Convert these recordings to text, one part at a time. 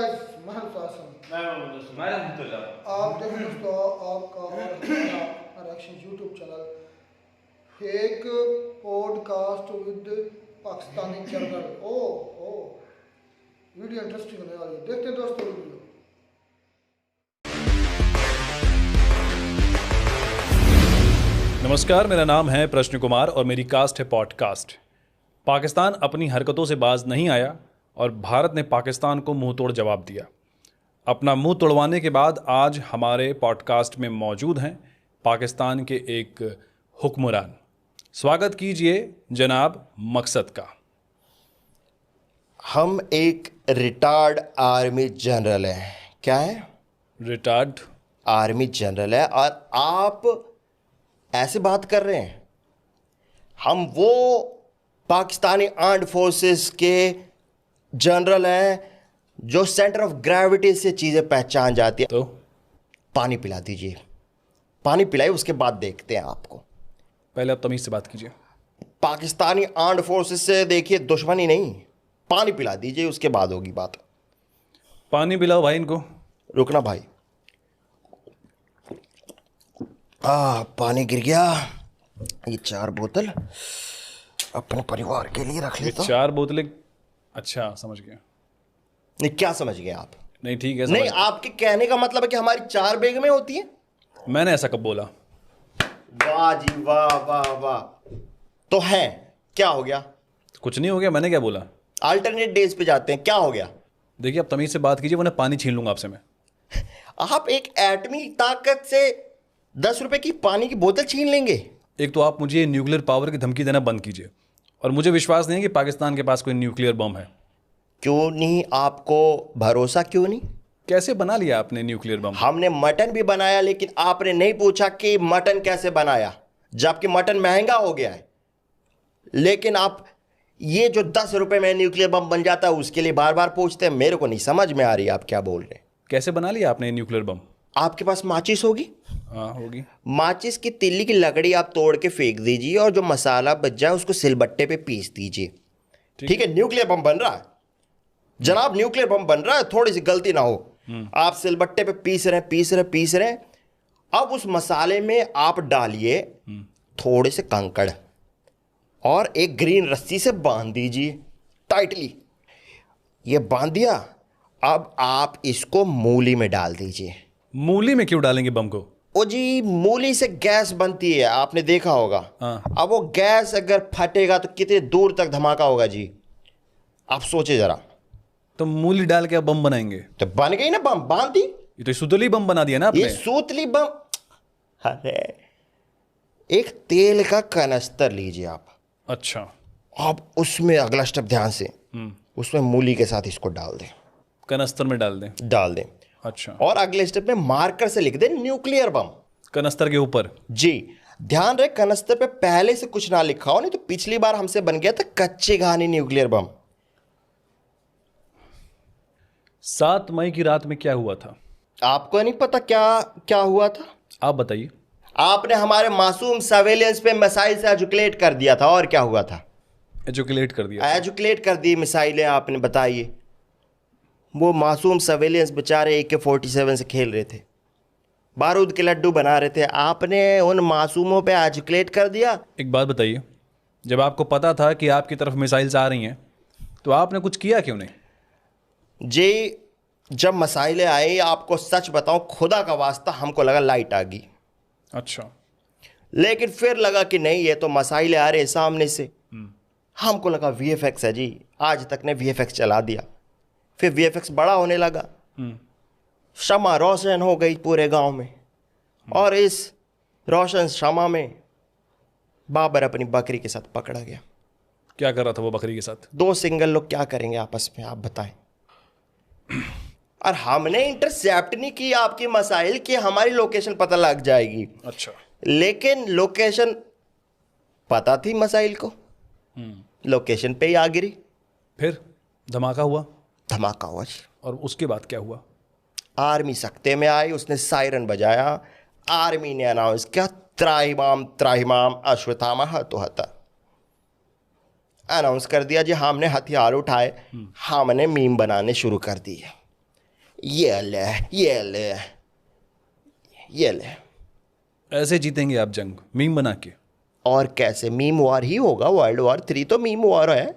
आप देख दोस्तों आपका और हमारा reaction YouTube channel fake podcast with Pakistani general. ओ वीडियो इंटरेस्टिंग होने वाली है, देखते हैं दोस्तों वीडियो। नमस्कार, मेरा नाम है प्रश्न कुमार और मेरी कास्ट है पॉडकास्ट। पाकिस्तान अपनी हरकतों से बाज नहीं आया और भारत ने पाकिस्तान को मुंह तोड़ जवाब दिया। अपना मुंह तोड़वाने के बाद आज हमारे पॉडकास्ट में मौजूद हैं पाकिस्तान के एक हुक्मरान। स्वागत कीजिए जनाब मकसद का। हम एक रिटायर्ड आर्मी जनरल हैं। क्या है? रिटायर्ड आर्मी जनरल है और आप ऐसे बात कर रहे हैं। हम वो पाकिस्तानी आर्म्ड फोर्सेस के जनरल हैं जो सेंटर ऑफ ग्रेविटी से चीज़ें पहचान जाती है। तो पानी पिला दीजिए, पानी पिलाइए, उसके बाद देखते हैं आपको। पहले आप तमीज़ से बात कीजिए। पाकिस्तानी आर्म्ड फोर्सेस से देखिए दुश्मनी नहीं, पानी पिला दीजिए, उसके बाद होगी बात। पानी पिलाओ भाई इनको। रुकना भाई। पानी गिर गया। ये 4 बोतल अपने परिवार के लिए रख लेता हूं। 4 बोतलें? अच्छा, समझ गया। नहीं, क्या समझ गए आप? नहीं ठीक है, नहीं, आपके कहने का मतलब है कि हमारी 4 बैग में होती है। मैंने ऐसा कब बोला? वाह जी वाह वाह वाह। तो है, क्या हो गया? कुछ नहीं हो गया, मैंने क्या बोला? अल्टरनेट डेज पे जाते हैं, क्या हो गया? देखिए, आप तमीज़ से बात कीजिए वरना पानी छीन लूंगा आपसे मैं। आप एक एटमी ताकत से 10 रुपए की पानी की बोतल छीन लेंगे? एक तो आप मुझे न्यूक्लियर पावर की धमकी देना बंद कीजिए, और मुझे विश्वास नहीं है कि पाकिस्तान के पास कोई न्यूक्लियर बम है। क्यों नहीं? आपको भरोसा क्यों नहीं? कैसे बना लिया आपने न्यूक्लियर बम? हमने मटन भी बनाया, लेकिन आपने नहीं पूछा कि मटन कैसे बनाया, जबकि मटन महंगा हो गया है। लेकिन आप ये जो 10 रुपए में न्यूक्लियर बम बन जाता है उसके लिए बार बार पूछते हैं। मेरे को नहीं समझ में आ रही आप क्या बोल रहे हैं। कैसे बना लिया आपने न्यूक्लियर बम? आपके पास माचिस होगी? हाँ होगी। माचिस की तिल्ली की लकड़ी आप तोड़ के फेंक दीजिए और जो मसाला बच जाए उसको सिलबट्टे पे पीस दीजिए। ठीक है, न्यूक्लियर बम बन रहा है जनाब, न्यूक्लियर बम बन रहा है। थोड़ी सी गलती ना हो, आप सिलबट्टे पे पीस रहे हैं। अब उस मसाले में आप डालिए थोड़े से कंकड़ और एक ग्रीन रस्सी से बांध दीजिए टाइटली। ये बांध दिया, अब आप इसको मूली में डाल दीजिए। मूली में क्यों डालेंगे बम को? ओ जी, मूली से गैस बनती है, आपने देखा होगा। हाँ। अब वो गैस अगर फटेगा तो कितने दूर तक धमाका होगा जी, आप सोचे जरा। तो मूली डाल के आप बम बनाएंगे? तो बन गई ना बम, बांध दी। ये तो सुतली बम बना दिया ना आपने। ये सूतली बम। अरे, एक तेल का कनस्तर लीजिए आप। अच्छा। अब उसमें अगला स्टेप ध्यान से, उसमें मूली के साथ इसको डाल दें। कनस्तर में डाल दें? अच्छा। और अगले स्टेप में मार्कर से लिख दें न्यूक्लियर बम कनस्तर के ऊपर? जी। ध्यान रहे कनस्तर पे पहले से कुछ ना लिखा हो, नहीं तो पिछली बार हमसे बन गया था कच्ची घानी न्यूक्लियर बम। 7 मई की रात में क्या हुआ था? आपको नहीं पता क्या हुआ था? आप बताइए। आपने हमारे मासूम सर्वेलेंस पे मिसाइल से एजुकेट कर दिया था। और क्या हुआ था? एजुकेट कर दिया? एजुकेट कर दी मिसाइलें आपने, बताइए। वो मासूम सर्वेलेंस बेचारे AK-47 से खेल रहे थे, बारूद के लड्डू बना रहे थे, आपने उन मासूमों पे एजुकेट कर दिया। एक बात बताइए, जब आपको पता था कि आपकी तरफ मिसाइल्स आ रही हैं तो आपने कुछ किया क्यों नहीं? जी, जब मिसाइलें आई, आपको सच बताऊं, खुदा का वास्ता हमको लगा लाइट आ गई। अच्छा। लेकिन फिर लगा कि नहीं, ये तो मिसाइलें आ रहे हैं सामने से। हमको लगा VFX है जी, आज तक ने VFX चला दिया। फिर VFX बड़ा होने लगा, शमा रोशन हो गई पूरे गांव में। और इस रोशन शमा में बाबर अपनी बकरी के साथ पकड़ा गया। क्या कर रहा था वो बकरी के साथ? 2 सिंगल लोग क्या करेंगे आपस में, आप बताएं। और हमने इंटरसेप्ट नहीं की आपकी मिसाइल कि हमारी लोकेशन पता लग जाएगी। अच्छा। लेकिन लोकेशन पता थी मिसाइल को, लोकेशन पे ही आ गिरी। फिर धमाका हुआ? धमाका हुआ जी। और उसके बाद क्या हुआ? आर्मी सख्ते में आई, उसने सायरन बजाया। आर्मी ने अनाउंस किया, त्राहिमाम त्राहिमाम अश्वत्थामा हतोहता। अनाउंस कर दिया जी, हमने हथियार उठाए, हमने मीम बनाने शुरू कर दिए। ये ले, ये ले, ये ले। ऐसे जीतेंगे आप जंग मीम बना के? और कैसे? मीम वॉर ही होगा, World War III तो मीम वॉर है।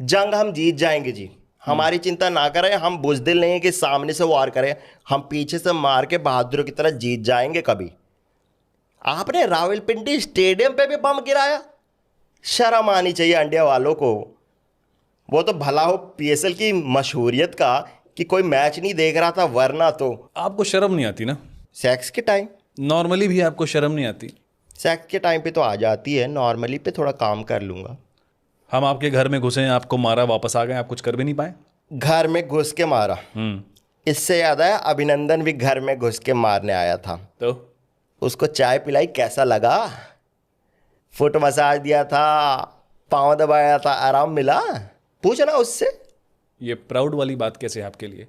जंग हम जीत जाएंगे जी, हमारी चिंता ना करें। हम बुजदिल नहीं है कि सामने से वार करें, हम पीछे से मार के बहादुरों की तरह जीत जाएंगे कभी। आपने रावलपिंडी स्टेडियम पे भी बम गिराया, शर्म आनी चाहिए इंडिया वालों को। वो तो भला हो PSL की मशहूरियत का कि कोई मैच नहीं देख रहा था, वरना तो आपको शर्म नहीं आती ना? सेक्स के टाइम, नॉर्मली भी आपको शर्म नहीं आती? सेक्स के टाइम पे तो आ जाती है, नॉर्मली पे थोड़ा काम कर लूँगा। हम आपके घर में घुसे, आपको मारा, वापस आ गए, आप कुछ कर भी नहीं पाए? घर में घुस के मारा? इससे याद आया, अभिनंदन भी घर में घुस के मारने आया था, तो उसको चाय पिलाई, कैसा लगा? फुट मसाज दिया था, पाँव दबाया था, आराम मिला? पूछना उससे। ये प्राउड वाली बात कैसे है आपके लिए?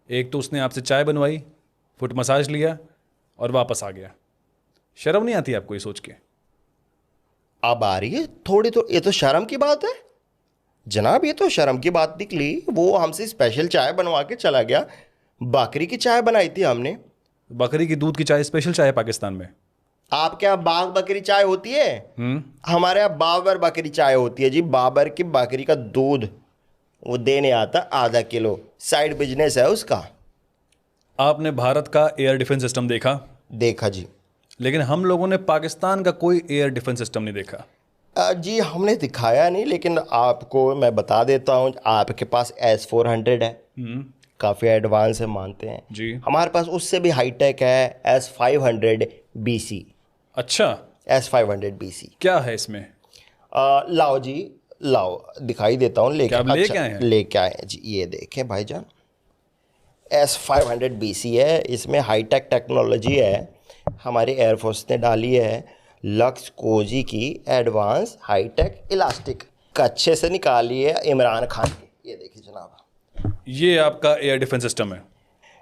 एक तो उसने आपसे चाय बनवाई, फुट मसाज लिया और वापस आ गया। शर्म नहीं आती आपको ये सोच के? अब आ रही है थोड़ी, तो ये तो शर्म की बात है जनाब, ये तो शर्म की बात निकली। वो हमसे स्पेशल चाय बनवा के चला गया, बकरी की चाय बनाई थी हमने। बकरी की दूध की चाय स्पेशल चाय है पाकिस्तान में? आपके यहाँ बाघ बकरी चाय होती है? हमारे यहाँ बाबर बकरी चाय होती है जी। बाबर की बकरी का दूध वो देने आता आधा किलो, साइड बिजनेस है उसका। आपने भारत का एयर डिफेंस सिस्टम देखा? देखा जी। लेकिन हम लोगों ने पाकिस्तान का कोई एयर डिफेंस सिस्टम नहीं देखा। जी हमने दिखाया नहीं, लेकिन आपको मैं बता देता हूँ, आपके पास S-400 है, काफ़ी एडवांस है, मानते हैं जी। हमारे पास उससे भी हाईटेक है S-500BC। अच्छा, S-500BC क्या है इसमें? लाओ जी, लाओ दिखाई देता हूँ। लेके क्या आप लेके आए हैं? लेके आए हैं जी, ये देखें भाईजान, S-500BC है। इसमें हाईटेक टेक्नोलॉजी है, हमारी एयरफोर्स ने डाली है, लक्स कोजी की एडवांस हाईटेक इलास्टिक, अच्छे से निकाली है इमरान खान की। ये देखिए जनाब, ये आपका एयर डिफेंस सिस्टम है।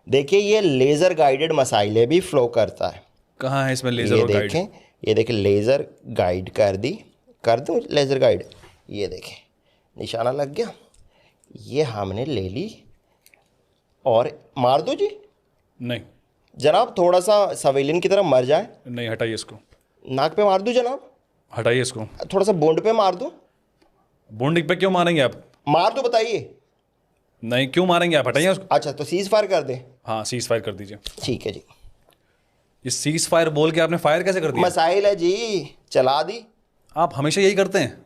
देखिए ये लेज़र गाइडेड मसाइलें भी फ्लो करता है। कहाँ है इसमें लेजर ये और गाइड? देखें, ये देखें लेज़र गाइड कर दूँ लेज़र गाइड। ये देखें निशाना लग गया, ये हमने ले ली और मार दो जी। नहीं जनाब थोड़ा सा सवेलियन की तरह मर जाए, नहीं, हटाइए इसको, नाक पे मार दूँ जनाब, हटाइए इसको। थोड़ा सा बूंद पे मार दूँ, बॉन्डिंग पे क्यों मारेंगे आप? मार दो बताइए। नहीं, क्यों मारेंगे आप? हटाइए उसको। अच्छा तो सीज फायर कर दे। हाँ, सीज फायर कर दीजिए। ठीक है जी। ये सीज फायर बोल के आपने फायर कैसे कर दिया? मसाइल है जी, चला दी, आप हमेशा यही करते हैं।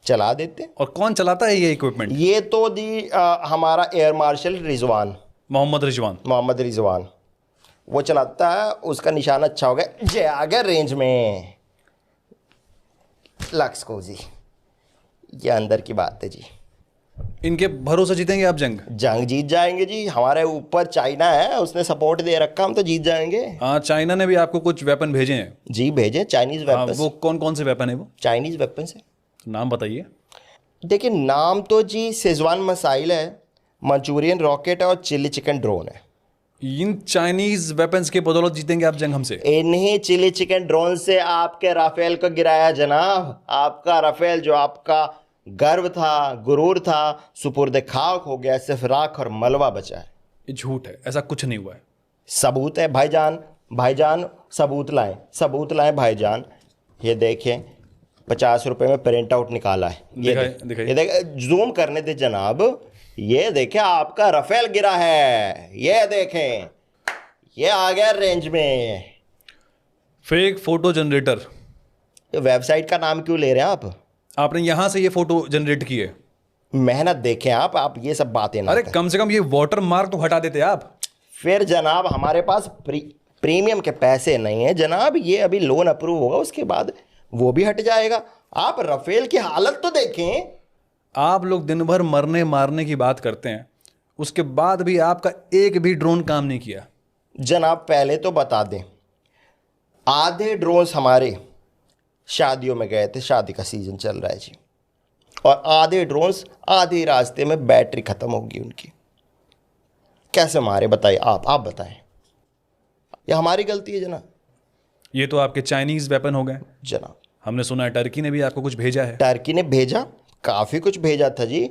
चला देते हैं। और कौन चलाता है ये इक्विपमेंट? ये तो जी हमारा एयर मार्शल रिजवान, मोहम्मद रिजवान। मोहम्मद रिजवान वो चलाता है। उसका निशाना अच्छा हो गया, जे आ गया रेंज में। लक्स को जी, ये अंदर की बात है जी। इनके भरोसे जीतेंगे आप जंग? जंग जीत जाएंगे जी, हमारे ऊपर चाइना है, उसने सपोर्ट दे रखा, हम तो जीत जाएंगे। हाँ, चाइना ने भी आपको कुछ वेपन भेजे हैं। जी भेजे, चाइनीज हाँ, वेपन्स। वो कौन कौन से वेपन है वो? चाइनीज वेपन्स है। नाम बताइए। देखिए नाम तो जी शेजवान मिसाइल है, मंचूरियन रॉकेट है और चिली चिकन ड्रोन है। इन चाइनीज वेपन्स के बदौलत जीतेंगे आप जंग हमसे? इन्हीं चिली चिकन ड्रोन से आपके राफेल को गिराया जनाब। आपका राफेल जो आपका गर्व था, गुरूर था, सुपुर्द खाक हो गया, सिर्फ राख और मलबा बचा है। ये झूठ है, ऐसा कुछ नहीं हुआ है। सबूत है भाईजान, भाईजान सबूत लाएं, सबूत लाएं भाईजान। ये देखें 50 रुपए में प्रिंट आउट निकाला है। दिखाइए। ये देखें, जूम करने दे जनाब। ये देखें आपका राफेल गिरा है, ये देखें, ये आ गया रेंज में। Fake photo generator. वेबसाइट का नाम क्यों ले रहे हैं आप? आपने यहां से ये फोटो जनरेट की है? मेहनत देखें आप ये सब बातें ना अरे करें। कम से कम ये वाटर मार्क तो हटा देते आप। फिर जनाब हमारे पास प्रीमियम के पैसे नहीं है जनाब, ये अभी लोन अप्रूव होगा, उसके बाद वो भी हट जाएगा। आप राफेल की हालत तो देखें। आप लोग दिन भर मरने मारने की बात करते हैं, उसके बाद भी आपका एक भी ड्रोन काम नहीं किया। जनाब पहले तो बता दें, आधे ड्रोन्स हमारे शादियों में गए थे, शादी का सीजन चल रहा है जी, और आधे ड्रोन्स आधे रास्ते में बैटरी खत्म होगी उनकी। कैसे मारे बताइए, आप बताएं। ये हमारी गलती है जनाब। ये तो आपके चाइनीज वेपन हो गए। जनाब हमने सुना है टर्की ने भी आपको कुछ भेजा है। टर्की ने भेजा, काफ़ी कुछ भेजा था जी।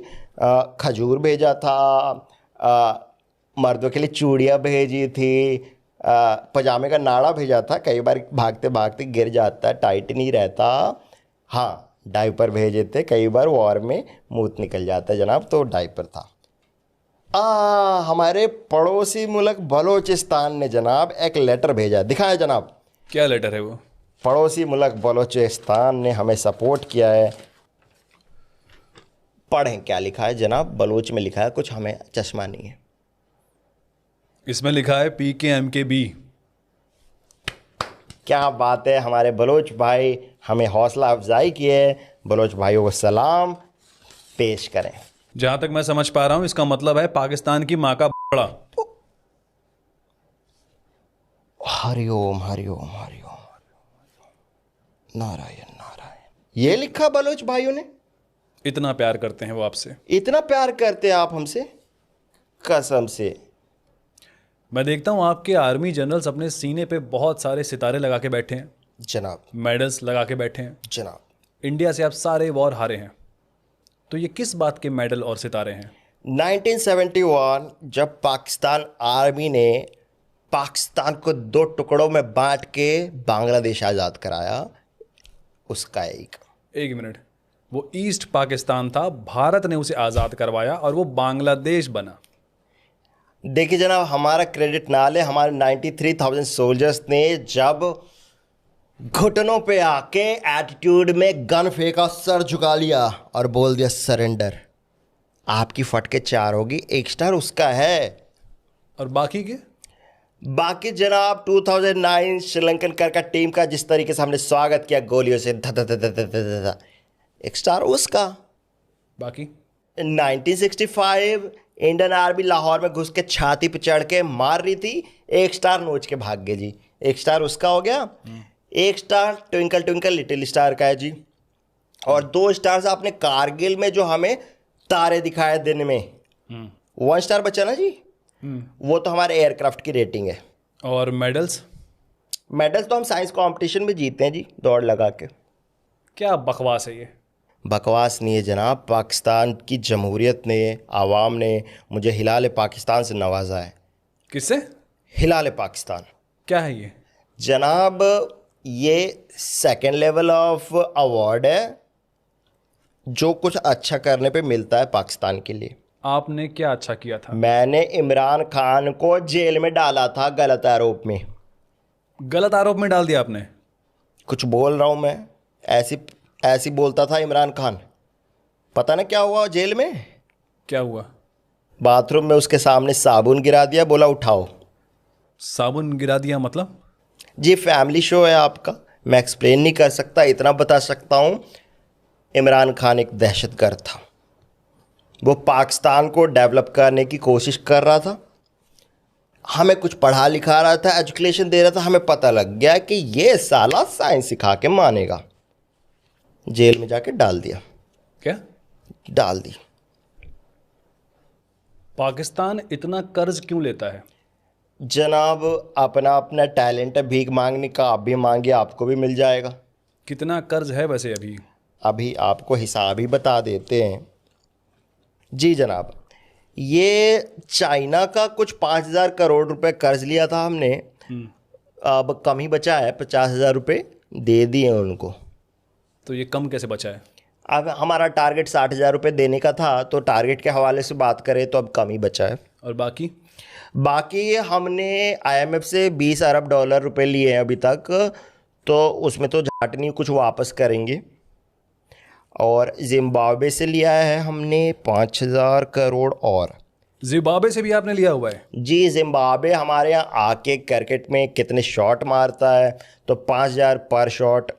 खजूर भेजा था, मर्दों के लिए चूड़ियाँ भेजी थी, पजामे का नाड़ा भेजा था, कई बार भागते भागते गिर जाता, टाइट नहीं रहता। हाँ, डायपर भेजे थे, कई बार वॉर में मूत निकल जाता जनाब, तो डायपर था। हमारे पड़ोसी मुल्क बलोचिस्तान ने जनाब एक लेटर भेजा, दिखाया जनाब। क्या लेटर है वो? पड़ोसी मुल्क बलोचिस्तान ने हमें सपोर्ट किया है। पढ़ें क्या लिखा है जनाब, बलोच में लिखा है कुछ, हमें चश्मा नहीं है। इसमें लिखा है PKMKB। क्या बात है, हमारे बलोच भाई हमें हौसला अफजाई की है। बलोच भाइयों को सलाम पेश करें। जहां तक मैं समझ पा रहा हूं इसका मतलब है पाकिस्तान की माँ का बड़ा। हरिओम हरिओम हरिओम, नारायण नारायण। ये लिखा बलोच भाइयों ने। इतना प्यार करते हैं वो आपसे। इतना प्यार करते हैं आप हमसे, कसम से। मैं देखता हूं आपके आर्मी जनरल्स अपने सीने पे बहुत सारे सितारे लगा के बैठे हैं, जनाब मेडल्स लगा के बैठे हैं। जनाब, इंडिया से आप सारे वॉर हारे हैं, तो ये किस बात के मेडल और सितारे हैं? 1971 जब पाकिस्तान आर्मी ने पाकिस्तान को 2 टुकड़ों में बांट के बांग्लादेश आज़ाद कराया, उसका एक मिनट, वो ईस्ट पाकिस्तान था, भारत ने उसे आज़ाद करवाया और वो बांग्लादेश बना। देखिए जनाब, हमारा क्रेडिट ना ले, हमारे 93,000 सोल्जर्स ने जब घुटनों पे आके एटीट्यूड में गन फेंका, सर झुका लिया और बोल दिया सरेंडर। आपकी फटके 4 होगी, 1 स्टार उसका है। और बाकी के? बाकी जनाब 2009 श्रीलंकन क्रिकेट टीम का जिस तरीके से हमने स्वागत किया गोलियों से, 1 स्टार उसका। बाकी 1965 इंडियन आर्मी लाहौर में घुस के छाती पे चढ़ के मार रही थी, 1 स्टार नोच के भाग गए जी, 1 स्टार उसका हो गया। 1 star twinkle twinkle little star का है जी। और 2 स्टार आपने कारगिल में जो हमें तारे दिखाए दिन में, 1 स्टार बचा ना जी, वो तो हमारे एयरक्राफ्ट की रेटिंग है। और मेडल्स? मेडल्स तो हम साइंस कंपटीशन में जीते हैं जी, दौड़ लगा के। क्या बकवास है ये? बकवास नहीं है जनाब, पाकिस्तान की जमहूरियत ने, आवाम ने मुझे हिलाल पाकिस्तान से नवाजा है। किससे? हिलाल पाकिस्तान। क्या है ये जनाब? ये 2nd लेवल ऑफ अवार्ड है जो कुछ अच्छा करने पे मिलता है पाकिस्तान के लिए। आपने क्या अच्छा किया था? मैंने इमरान खान को जेल में डाला था गलत आरोप में। गलत आरोप में डाल दिया आपने? कुछ बोल रहा हूँ मैं, ऐसी बोलता था इमरान खान। पता ना क्या हुआ जेल में? क्या हुआ? बाथरूम में उसके सामने साबुन गिरा दिया, बोला उठाओ। साबुन गिरा दिया मतलब? जी फैमिली शो है आपका, मैं एक्सप्लेन नहीं कर सकता, इतना बता सकता हूँ इमरान खान एक दहशतगर्द था। वो पाकिस्तान को डेवलप करने की कोशिश कर रहा था, हमें कुछ पढ़ा लिखा रहा था, एजुकेशन दे रहा था। हमें पता लग गया कि ये साला साइंस सिखा के मानेगा, जेल में जाके डाल दिया। क्या डाल दी। पाकिस्तान इतना कर्ज क्यों लेता है? जनाब अपना अपना टैलेंट है, भीख मांगने का। आप भी मांगिए, आपको भी मिल जाएगा। कितना कर्ज है वैसे अभी? अभी आपको हिसाब ही बता देते हैं जी जनाब। ये चाइना का कुछ 5,000 करोड़ रुपए कर्ज लिया था हमने, अब कम ही बचा है, 50,000 रुपये दे दिए उनको। तो ये कम कैसे बचा है? अब हमारा टारगेट 60,000 रुपये देने का था, तो टारगेट के हवाले से बात करें तो अब कम ही बचा है। और बाकी हमने IMF से 20 अरब डॉलर रुपए लिए हैं अभी तक, तो उसमें तो झाट नहीं, कुछ वापस करेंगे। और जिम्बाब्वे से लिया है हमने 5,000 करोड़। और जिम्बाब्वे से भी आपने लिया हुआ है? जी, जिम्बाब्वे हमारे यहाँ आके क्रिकेट में कितने शॉट मारता है, तो 5,000 पर शॉट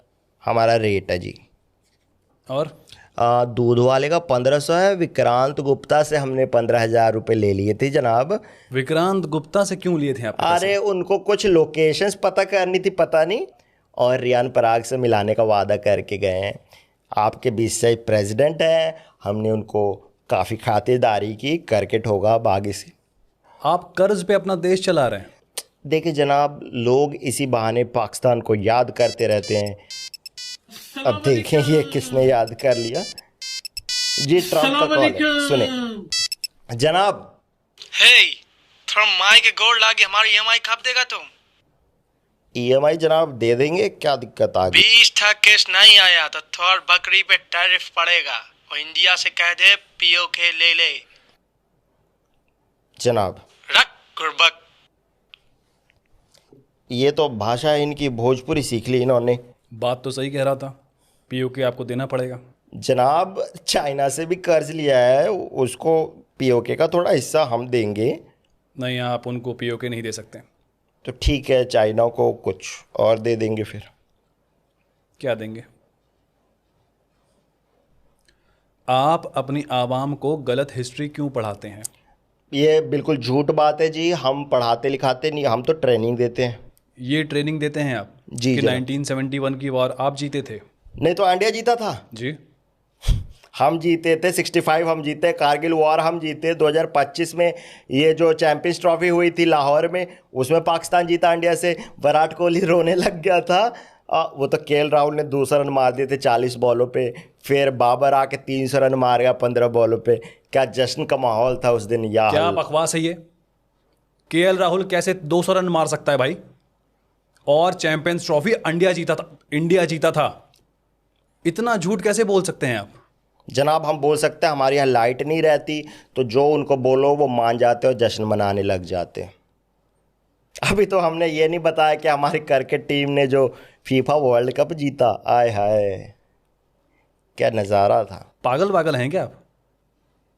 हमारा रेट है जी। और दूध वाले का 1,500 है। विक्रांत गुप्ता से हमने 15,000 रुपये ले लिए थे जनाब। विक्रांत गुप्ता से क्यों लिए थे आप? अरे उनको कुछ लोकेशंस पता करनी थी, पता नहीं, और रियान पराग से मिलाने का वादा करके गए हैं। आपके बीच से प्रेसिडेंट हैं, हमने उनको काफ़ी खातिरदारी की, क्रिकेट होगा अब आगे से। आप कर्ज पे अपना देश चला रहे हैं। देखिए जनाब, लोग इसी बहाने पाकिस्तान को याद करते रहते हैं। अब देखें ये किसने याद कर लिया जी। ट्रम्प का कॉल है, सुने जनाब। Hey, थोड़ा माई के गोड़ लागे हमारी ईएमआई कब देगा तुम? ईएमआई जनाब दे देंगे, क्या दिक्कत आ गई? 20 तक केस नहीं आया तो थोड़ बकरी पे टैरिफ पड़ेगा और इंडिया से कह दे पीओके ले ले। जनाब रख गुरबक। ये तो भाषा इनकी भोजपुरी सीख ली इन्होंने। बात तो सही कह रहा था, पीओके आपको देना पड़ेगा। जनाब चाइना से भी कर्ज लिया है, उसको पीओके का थोड़ा हिस्सा हम देंगे। नहीं, आप उनको पीओके नहीं दे सकते। तो ठीक है, चाइना को कुछ और दे देंगे फिर। क्या देंगे? आप अपनी आवाम को गलत हिस्ट्री क्यों पढ़ाते हैं? ये बिल्कुल झूठ बात है जी, हम पढ़ाते लिखाते नहीं, हम तो ट्रेनिंग देते हैं। ये ट्रेनिंग देते हैं आप जी कि जनाब। 1971 की वॉर आप जीते थे? नहीं तो इंडिया जीता था। जी। हम जीते थे 65, हम जीते कारगिल वॉर, हम जीते 2025 में। ये जो चैंपियंस ट्रॉफी हुई थी लाहौर में, उसमें पाकिस्तान जीता इंडिया से। विराट कोहली रोने लग गया था। वो तो केएल राहुल ने 200 रन मार दिए थे 40 बॉलों पे। फिर बाबर आके 300 रन मार गया 15 बॉलों पे। क्या जश्न का माहौल था उस दिन। या क्या बकवास है ये? केएल राहुल कैसे 200 रन मार सकता है भाई? और चैंपियंस ट्रॉफी इंडिया जीता था, इंडिया जीता था। इतना झूठ कैसे बोल सकते हैं आप? जनाब हम बोल सकते हैं, हमारे यहाँ लाइट नहीं रहती तो जो उनको बोलो वो मान जाते और जश्न मनाने लग जाते। अभी तो हमने ये नहीं बताया कि हमारी क्रिकेट टीम ने जो फीफा वर्ल्ड कप जीता, आय हाय क्या नज़ारा था। पागल पागल हैं क्या आप?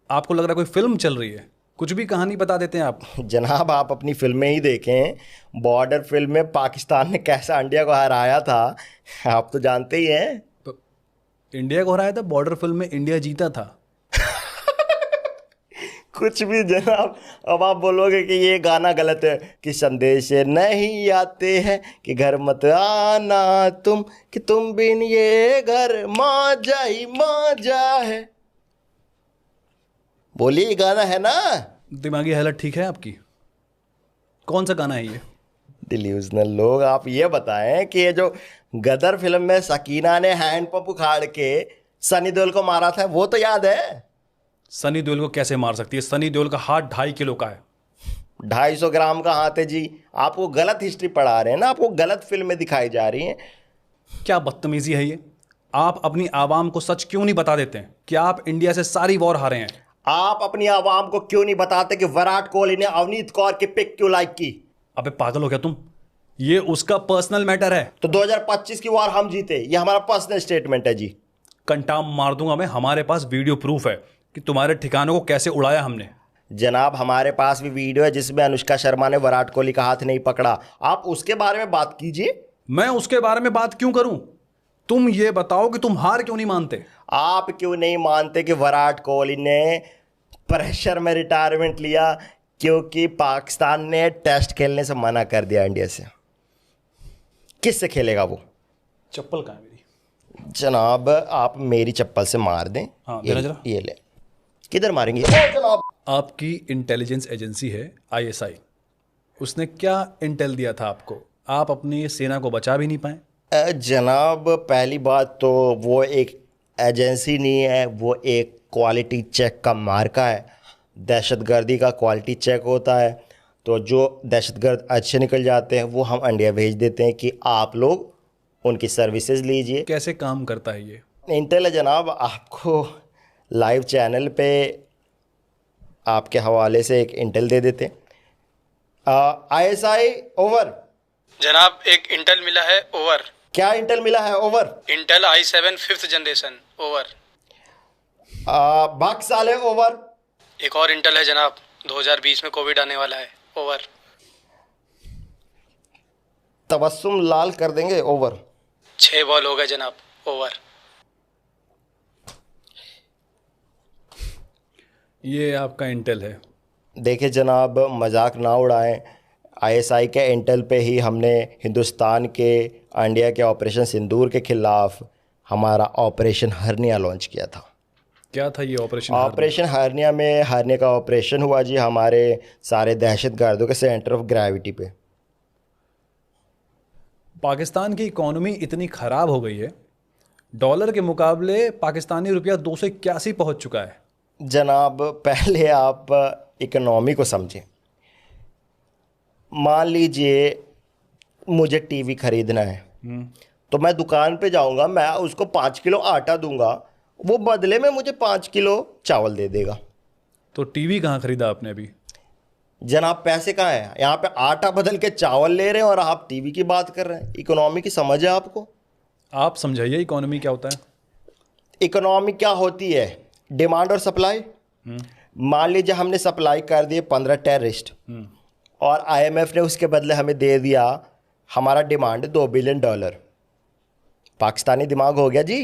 आपको लग रहा है कोई फिल्म चल रही है, कुछ भी कहानी बता देते हैं आप। जनाब आप अपनी फिल्में ही देखें, बॉर्डर फिल्म में पाकिस्तान ने कैसा इंडिया को हराया था आप तो जानते ही हैं। तो इंडिया को हराया था, बॉर्डर फिल्म में इंडिया जीता था। कुछ भी जनाब। अब आप बोलोगे कि ये गाना गलत है कि संदेश नहीं आते हैं कि घर मत आना तुम, कि तुम बिन ये घर मौजा ही मौजा है। बोलिए ये गाना है ना। दिमागी हालत ठीक है आपकी? कौन सा गाना है ये? डिल्यूजनल लोग, आप ये बताएं कि ये जो गदर फिल्म में सकीना ने हैंड पंप उखाड़ के सनी देओल को मारा था, वो तो याद है? सनी देओल को कैसे मार सकती है? सनी देओल का हाथ 2.5 किलो का है। 250 ग्राम का हाथ है जी। आपको गलत हिस्ट्री पढ़ा रहे हैं ना, आपको गलत फिल्में दिखाई जा रही हैं। क्या बदतमीजी है ये? आप अपनी आवाम को सच क्यों नहीं बता देते हैं कि आप इंडिया से सारी वॉर हारे हैं? आप अपनी आवाम को क्यों नहीं बताते कि विराट कोहली ने अवनीत कौर की पिक क्यों लाइक की? अबे पागल हो गया तुम? ये उसका पर्सनल मैटर है। तो 2025 की वॉर हम जीते, ये हमारा पर्सनल स्टेटमेंट है जी। कंटाम मार दूंगा मैं। हमारे पास वीडियो प्रूफ है कि तुम्हारे ठिकानों को कैसे उड़ाया हमने। जनाब हमारे पास भी वीडियो है जिसमें अनुष्का शर्मा ने विराट कोहली का हाथ नहीं पकड़ा। आप उसके बारे में बात कीजिए। मैं उसके बारे में बात क्यों करूं? तुम ये बताओ कि तुम हार क्यों नहीं मानते? आप क्यों नहीं मानते कि विराट कोहली ने प्रेशर में रिटायरमेंट लिया? क्योंकि पाकिस्तान ने टेस्ट खेलने से मना कर दिया इंडिया से। किससे खेलेगा वो? चप्पल कहाँ है मेरी? जनाब आप मेरी चप्पल से मार दें। हाँ, देना जरा। ये ले। किधर मारेंगे? ओ जनाब। आपकी इंटेलिजेंस एजेंसी है आईएसआई, उसने क्या इंटेल दिया था आपको? आप अपनी सेना को बचा भी नहीं पाए। जनाब पहली बात तो वो एक एजेंसी नहीं है, वो एक क्वालिटी चेक का मार्का है। दहशतगर्दी का क्वालिटी चेक होता है, तो जो दहशतगर्द अच्छे निकल जाते हैं वो हम इंडिया भेज देते हैं कि आप लोग उनकी सर्विसेज लीजिए। कैसे काम करता है ये? इंटेल है जनाब, आपको लाइव चैनल पे आपके हवाले से एक इंटेल दे देते। ISI over. जनाब एक इंटेल मिला है, ओवर। क्या इंटेल मिला है? Over. Intel i7 5th generation, over. बाकी साले ओवर। एक और इंटेल है जनाब, 2020 में कोविड आने वाला है, ओवर। तबस्सुम लाल कर देंगे, ओवर। 6 बॉल हो गए जनाब, ओवर। ये आपका इंटेल है। देखिए जनाब मजाक ना उड़ाएं। आईएसआई के इंटेल पे ही हमने हिंदुस्तान के इंडिया के ऑपरेशन सिंदूर के खिलाफ हमारा ऑपरेशन हर्निया लॉन्च किया था। क्या था ये ऑपरेशन? ऑपरेशन हर्निया में हर्निया का ऑपरेशन हुआ जी, हमारे सारे दहशतगर्दों के सेंटर ऑफ ग्रेविटी पे। पाकिस्तान की इकोनॉमी इतनी ख़राब हो गई है, डॉलर के मुकाबले पाकिस्तानी रुपया 281 पहुंच चुका है। जनाब पहले आप इकोनॉमी को समझें। मान लीजिए मुझे टीवी खरीदना है, तो मैं दुकान पे जाऊंगा, मैं उसको 5 किलो आटा दूंगा, वो बदले में मुझे 5 किलो चावल दे देगा। तो टीवी कहाँ खरीदा आपने अभी? जनाब पैसे कहाँ हैं? यहाँ पे आटा बदल के चावल ले रहे हैं और आप टीवी की बात कर रहे हैं। इकोनॉमी की समझ है आपको? आप समझाइए इकोनॉमी क्या होता है। इकोनॉमी क्या होती है? डिमांड और सप्लाई। मान लीजिए हमने सप्लाई कर दिए 15 टेररिस्ट और IMF ने उसके बदले हमें दे दिया, हमारा डिमांड $2 बिलियन। पाकिस्तानी दिमाग हो गया जी।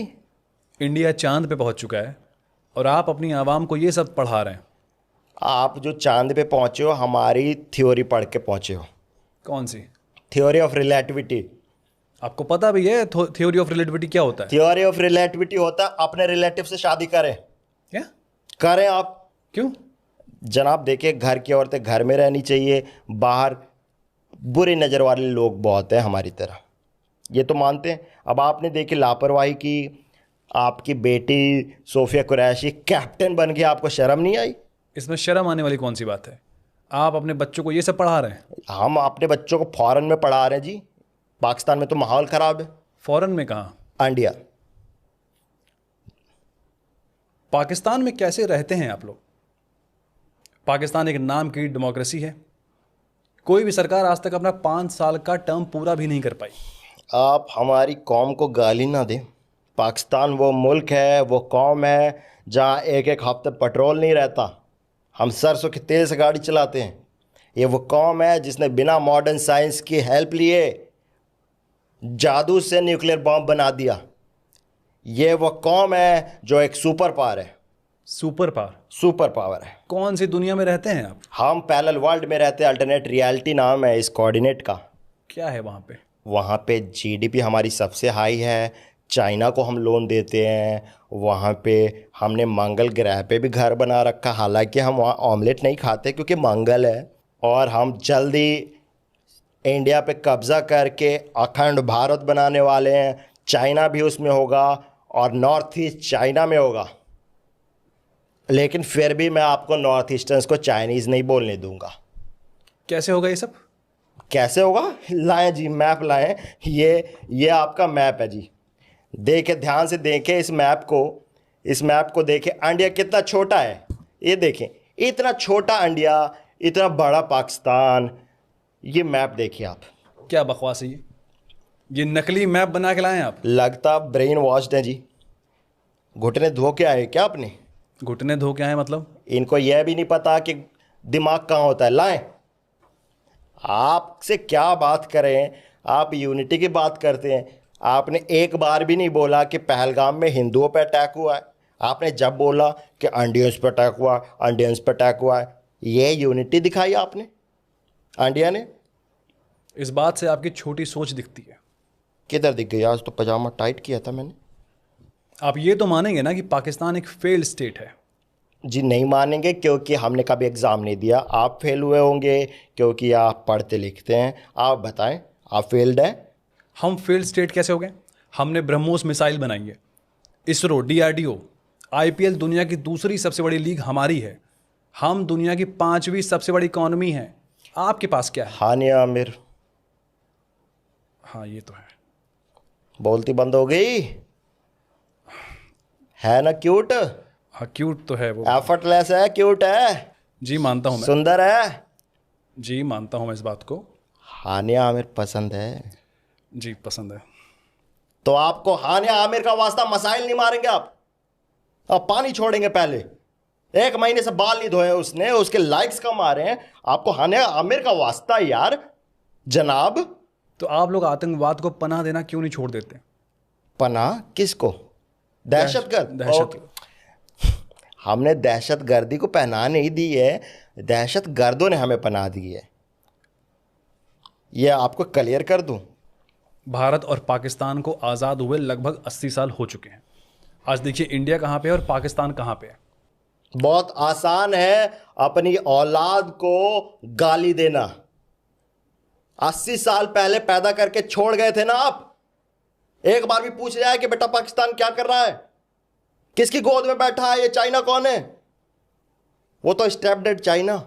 इंडिया चांद पे पहुंच चुका है और आप अपनी आवाम को ये सब पढ़ा रहे हैं। आप जो चांद पे पहुंचे हो हमारी थ्योरी पढ़ के पहुंचे हो। कौन सी? Theory of relativity. आपको पता भी है थ्योरी ऑफ रिलेटिविटी क्या होता है? थ्योरी ऑफ रिलेटिविटी होता है अपने रिलेटिव से शादी करें। क्या करें आप? क्यों? जनाब देखिए, घर की औरतें घर में रहनी चाहिए, बाहर बुरी नज़र वाले लोग बहुत हैं हमारी तरह, ये तो मानते हैं। अब आपने देखी लापरवाही की, आपकी बेटी सोफिया कुरैशी कैप्टन बन गई, आपको शर्म नहीं आई? इसमें शर्म आने वाली कौन सी बात है? आप अपने बच्चों को ये सब पढ़ा रहे हैं? हम अपने बच्चों को फॉरेन में पढ़ा रहे हैं जी। पाकिस्तान में तो माहौल ख़राब है। फॉरेन में कहाँ? इंडिया। पाकिस्तान में कैसे रहते हैं आप लोग? पाकिस्तान एक नाम की डेमोक्रेसी है, कोई भी सरकार आज तक अपना 5 साल का टर्म पूरा भी नहीं कर पाई। आप हमारी कौम को गाली ना दें। पाकिस्तान वो मुल्क है, वो कौम है जहाँ एक एक हफ्ते पेट्रोल नहीं रहता, हम सरसों के तेल से गाड़ी चलाते हैं। ये वो कौम है जिसने बिना मॉडर्न साइंस की हेल्प लिए जादू से न्यूक्लियर बॉम्ब बना दिया। ये वो कौम है जो एक सुपर पावर है। Super power? सुपर पावर है। कौन सी दुनिया में रहते हैं आप? हम पैरेलल वर्ल्ड में रहते हैं, अल्टरनेट रियलिटी नाम है इस कोऑर्डिनेट का। क्या है वहाँ पे? वहाँ पे GDP हमारी सबसे हाई है, चाइना को हम लोन देते हैं। वहाँ पे हमने मंगल ग्रह पे भी घर बना रखा, हालांकि हम वहाँ ऑमलेट नहीं खाते क्योंकि मंगल है। और हम जल्दी इंडिया पे कब्ज़ा करके अखंड भारत बनाने वाले हैं। चाइना भी उसमें होगा और नॉर्थ ईस्ट चाइना में होगा, लेकिन फिर भी मैं आपको नॉर्थ ईस्टर्न्स को चाइनीज़ नहीं बोलने दूंगा। कैसे होगा ये सब? कैसे होगा? लाएं जी, मैप लाएं। ये आपका मैप है जी, देखे ध्यान से देखें इस मैप को देखें। इंडिया कितना छोटा है, ये देखें, इतना छोटा इंडिया, इतना बड़ा पाकिस्तान। ये मैप देखिए आप। क्या बकवास है ये नकली मैप बना के लाए आप? लगता ब्रेन वॉश्ड है जी। घुटने धो के आए क्या आपने? घुटने धो के आए मतलब? इनको यह भी नहीं पता कि दिमाग कहाँ होता है। लाएं, आपसे क्या बात करें, आप यूनिटी की बात करते हैं। आपने एक बार भी नहीं बोला कि पहलगाम में हिंदुओं पर अटैक हुआ है। आपने जब बोला कि इंडियंस पर अटैक हुआ, इंडियंस पर अटैक हुआ है, ये यूनिटी दिखाई आपने इंडिया ने। इस बात से आपकी छोटी सोच दिखती है। किधर दिख गई? आज तो पजामा टाइट किया था मैंने। आप ये तो मानेंगे ना कि पाकिस्तान एक फेल्ड स्टेट है? जी नहीं मानेंगे, क्योंकि हमने कभी एग्ज़ाम नहीं दिया। आप फेल हुए होंगे क्योंकि आप पढ़ते लिखते हैं। आप बताएं, आप फेल्ड हैं? हम फेल्ड स्टेट कैसे हो गए? हमने ब्रह्मोस मिसाइल बनाई है, इसरो, DRDO, IPL दुनिया की दूसरी सबसे बड़ी लीग हमारी है। हम दुनिया की 5वीं सबसे बड़ी इकॉनमी है। आपके पास क्या है? हानिया आमिर हाँ ये तो है। बोलती बंद हो गई है ना? क्यूट, हाँ क्यूट तो है वो। एफर्टलेस है, क्यूट है, जी मानता हूँ मैं। सुंदर है। जी मानता हूँ मैं इस बात को। हानिया आमिर पसंद है? जी पसंद है। तो आपको हानिया आमिर का वास्ता मसाइल नहीं मारेंगे आप? पानी छोड़ेंगे पहले। 1 महीने से बाल नहीं धोए उसने, उसके लाइक्स कम आ रहे हैं। आपको हानिया आमिर का वास्ता यार जनाब। तो आप लोग आतंकवाद को पनाह देना क्यों नहीं छोड़ देते? पनाह किसको? दहशतगर्द। दहशत। हमने दहशतगर्दी को पनाह नहीं दी है, दहशतगर्दों ने हमें पनाह दी है। यह आपको क्लियर कर दूं। भारत और पाकिस्तान को आज़ाद हुए लगभग 80 साल हो चुके हैं। आज देखिए इंडिया कहाँ पे है और पाकिस्तान कहाँ पे है। बहुत आसान है अपनी औलाद को गाली देना। 80 साल पहले पैदा करके छोड़ गए थे ना आप। एक बार भी पूछ रहा है कि बेटा पाकिस्तान क्या कर रहा है, किसकी गोद में बैठा है, ये चाइना कौन है? वो तो स्टेप डेड चाइना।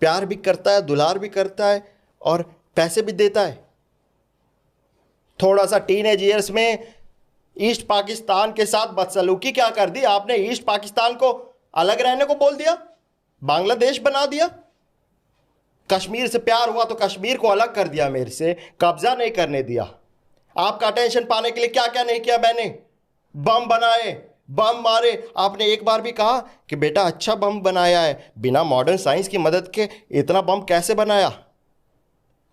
प्यार भी करता है, दुलार भी करता है और पैसे भी देता है। थोड़ा सा टीनेज ईयर्स में ईस्ट पाकिस्तान के साथ बदसलूकी क्या कर दी आपने? ईस्ट पाकिस्तान को अलग रहने को बोल दिया, बांग्लादेश बना दिया। कश्मीर से प्यार हुआ तो कश्मीर को अलग कर दिया, मेरे से कब्जा नहीं करने दिया। आपका अटेंशन पाने के लिए क्या क्या नहीं किया मैंने? बम बनाए, बम मारे। आपने एक बार भी कहा कि बेटा अच्छा बम बनाया है, बिना मॉडर्न साइंस की मदद के इतना बम कैसे बनाया?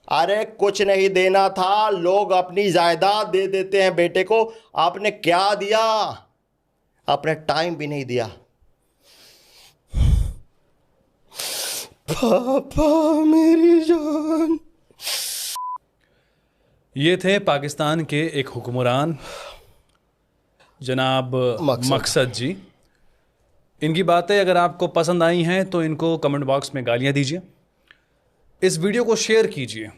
अरे कुछ नहीं देना था, लोग अपनी जायदाद दे देते हैं बेटे को। आपने क्या दिया? आपने टाइम भी नहीं दिया। पापा मेरी जान। ये थे पाकिस्तान के एक हुक्मरान जनाब मकसद जी। इनकी बातें अगर आपको पसंद आई हैं तो इनको कमेंट बॉक्स में गालियां दीजिए, इस वीडियो को शेयर कीजिए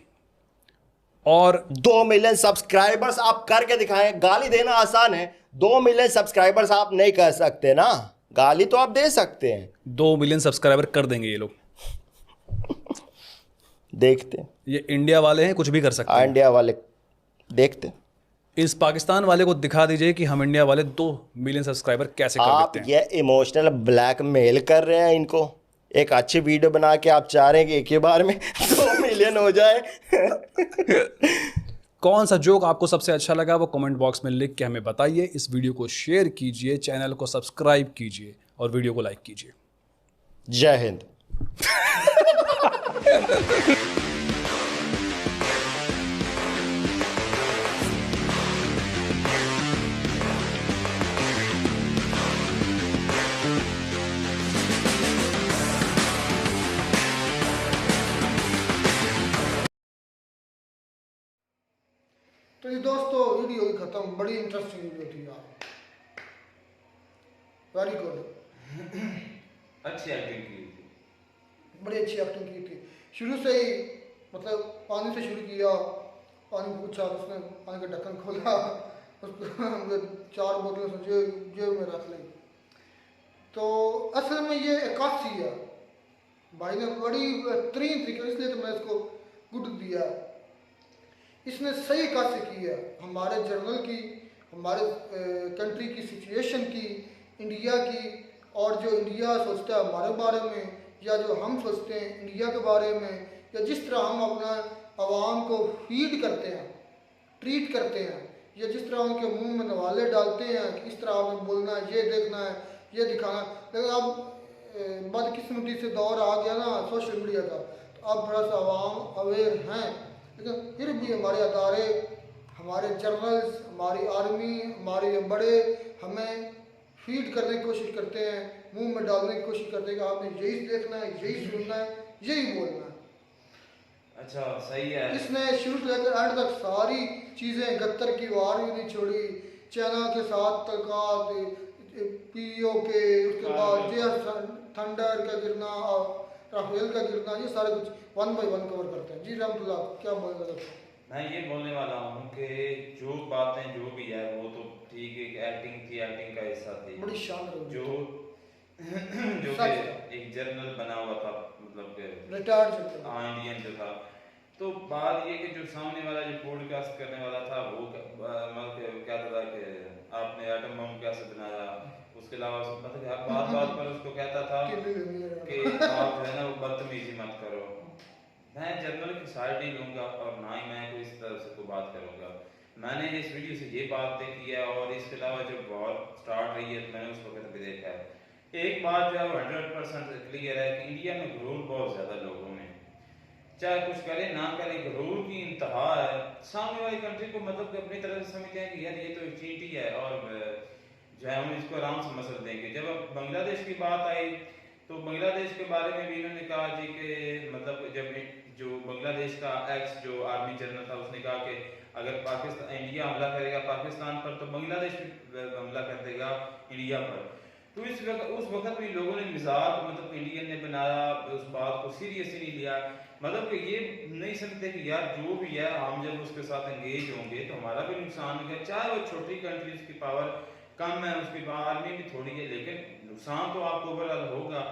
और 2 मिलियन सब्सक्राइबर्स आप करके दिखाएं। गाली देना आसान है, 2 मिलियन सब्सक्राइबर्स आप नहीं कर सकते ना। गाली तो आप दे सकते हैं। 2 मिलियन सब्सक्राइबर कर देंगे ये लोग। देखते हैं। ये इंडिया वाले हैं, कुछ भी कर सकते हैं। इंडिया वाले देखते हैं। इस पाकिस्तान वाले को दिखा दीजिए कि हम इंडिया वाले 2 मिलियन सब्सक्राइबर कैसे कर आप देते हैं। ये इमोशनल ब्लैकमेल कर रहे हैं इनको। एक अच्छी वीडियो बना के आप चाह रहे हैं कि एक ही बार में 2 मिलियन हो जाए। कौन सा जोक आपको सबसे अच्छा लगा वो कमेंट बॉक्स में लिख के हमें बताइए। इस वीडियो को शेयर कीजिए, चैनल को सब्सक्राइब कीजिए और वीडियो को लाइक कीजिए। जय हिंद। तो ये दोस्तों वीडियो ही खत्म। बड़ी इंटरेस्टिंग वीडियो थी यार, वेरी गुड। अच्छी एक्टिंग की थी, बड़ी अच्छी एक्टिंग की थी। शुरू से ही मतलब पानी से शुरू किया, पानी पूछा, उसने पानी का ढक्कन खोला, उसको 4 बोतलें समझे जेब में रख ली। तो असल में ये अक्सी है, भाई ने बड़ी बेहतरीन तरीके, इसलिए तो मैं इसको गुड दिया। इसने सही अक्सी की है हमारे जर्नल की, हमारे कंट्री की सिचुएशन की, इंडिया की, और जो इंडिया सोचता है हमारे बारे में, या जो हम सोचते हैं इंडिया के बारे में, या जिस तरह हम अपना आवाम को फीड करते हैं, ट्रीट करते हैं, या जिस तरह उनके मुंह में नवाले डालते हैं कि इस तरह आपने बोलना है, ये देखना है, ये दिखाना। लेकिन अब बदकिस्मती से दौर आ गया ना सोशल मीडिया का, तो अब थोड़ा सा आवाम अवेयर हैं, लेकिन फिर भी हमारे अदारे, हमारे जर्नल्स, हमारी आर्मी, हमारे बड़े हमें फीड करने की कोशिश करते हैं, मुंह में डालने की कोशिश करते हैं कि आपने यही देखना है, यही सुनना है, यही बोलना है। अच्छा सही है। इसने शुरू से लेकर एंड तक सारी चीज़ें, गत्तर की वार भी नहीं छोड़ी, चाइना के साथ तलकात, POK, उसके बाद थंडर का गिरना और राफेल का गिरना, ये सारे कुछ 1 बाय 1 कवर करते हैं। जी रहमतुल्लाह, क्या बोलने लगा? मैं ये बोलने वाला हूँ कि जो बातें जो भी है वो तो ठीक है, एक्टिंग थी, एक्टिंग का हिस्सा थी। बड़ी शानदार जो जो कि एक जर्नल बना हुआ था, मतलब कि रिटायर्ड इंडियन जो था। तो बात ये कि जो सामने वाला जो पॉडकास्ट करने वाला था वो मतलब क्या था कि आपने एटम बम कैसे बनाया, उसके अलावा मतलब हर बात पर उसको कहता था कि आप जो है ना वो बदतमीजी मत करो। मैं जर्नल की साइड नहीं लूँगा और ना ही मैं कोई इस तरह से कोई बात करूँगा। मैंने इस वीडियो से ये बात देखी है, और इसके अलावा जब वॉर स्टार्ट रही है तो मैंने उस वक्त भी देखा है। एक बात जो है 100% क्लियर है कि इंडिया में गुरूर बहुत ज़्यादा लोगों में, चाहे कुछ करे ना करे, गुरूर की इंतहा है। सामने वाली कंट्री को मतलब कि अपनी तरह से समझते हैं कि यार ये तो एक चींटी है और जो है हम इसको आराम से मसल देंगे। जब अब बांग्लादेश की बात आई तो बांग्लादेश के बारे में भी इन्होंने कहा जी कि मतलब जब जो बांग्लादेश का एक्स जो आर्मी जनरल था उसने कहा कि अगर पाकिस्तान इंडिया हमला करेगा पाकिस्तान पर तो बांग्लादेश भी हमला कर देगा इंडिया पर। तो उस वक्त भी लोगों ने मजाक मतलब इंडियन ने बनाया, उस बात को सीरियसली नहीं लिया। मतलब कि ये नहीं समझते कि यार जो भी है हम जब उसके साथ एंगेज होंगे तो हमारा भी नुकसान होगा। चाहे वो छोटी कंट्री, उसकी पावर कम है, उसकी आर्मी भी थोड़ी है, लेकिन नुकसान तो आपको ओवरऑल होगा।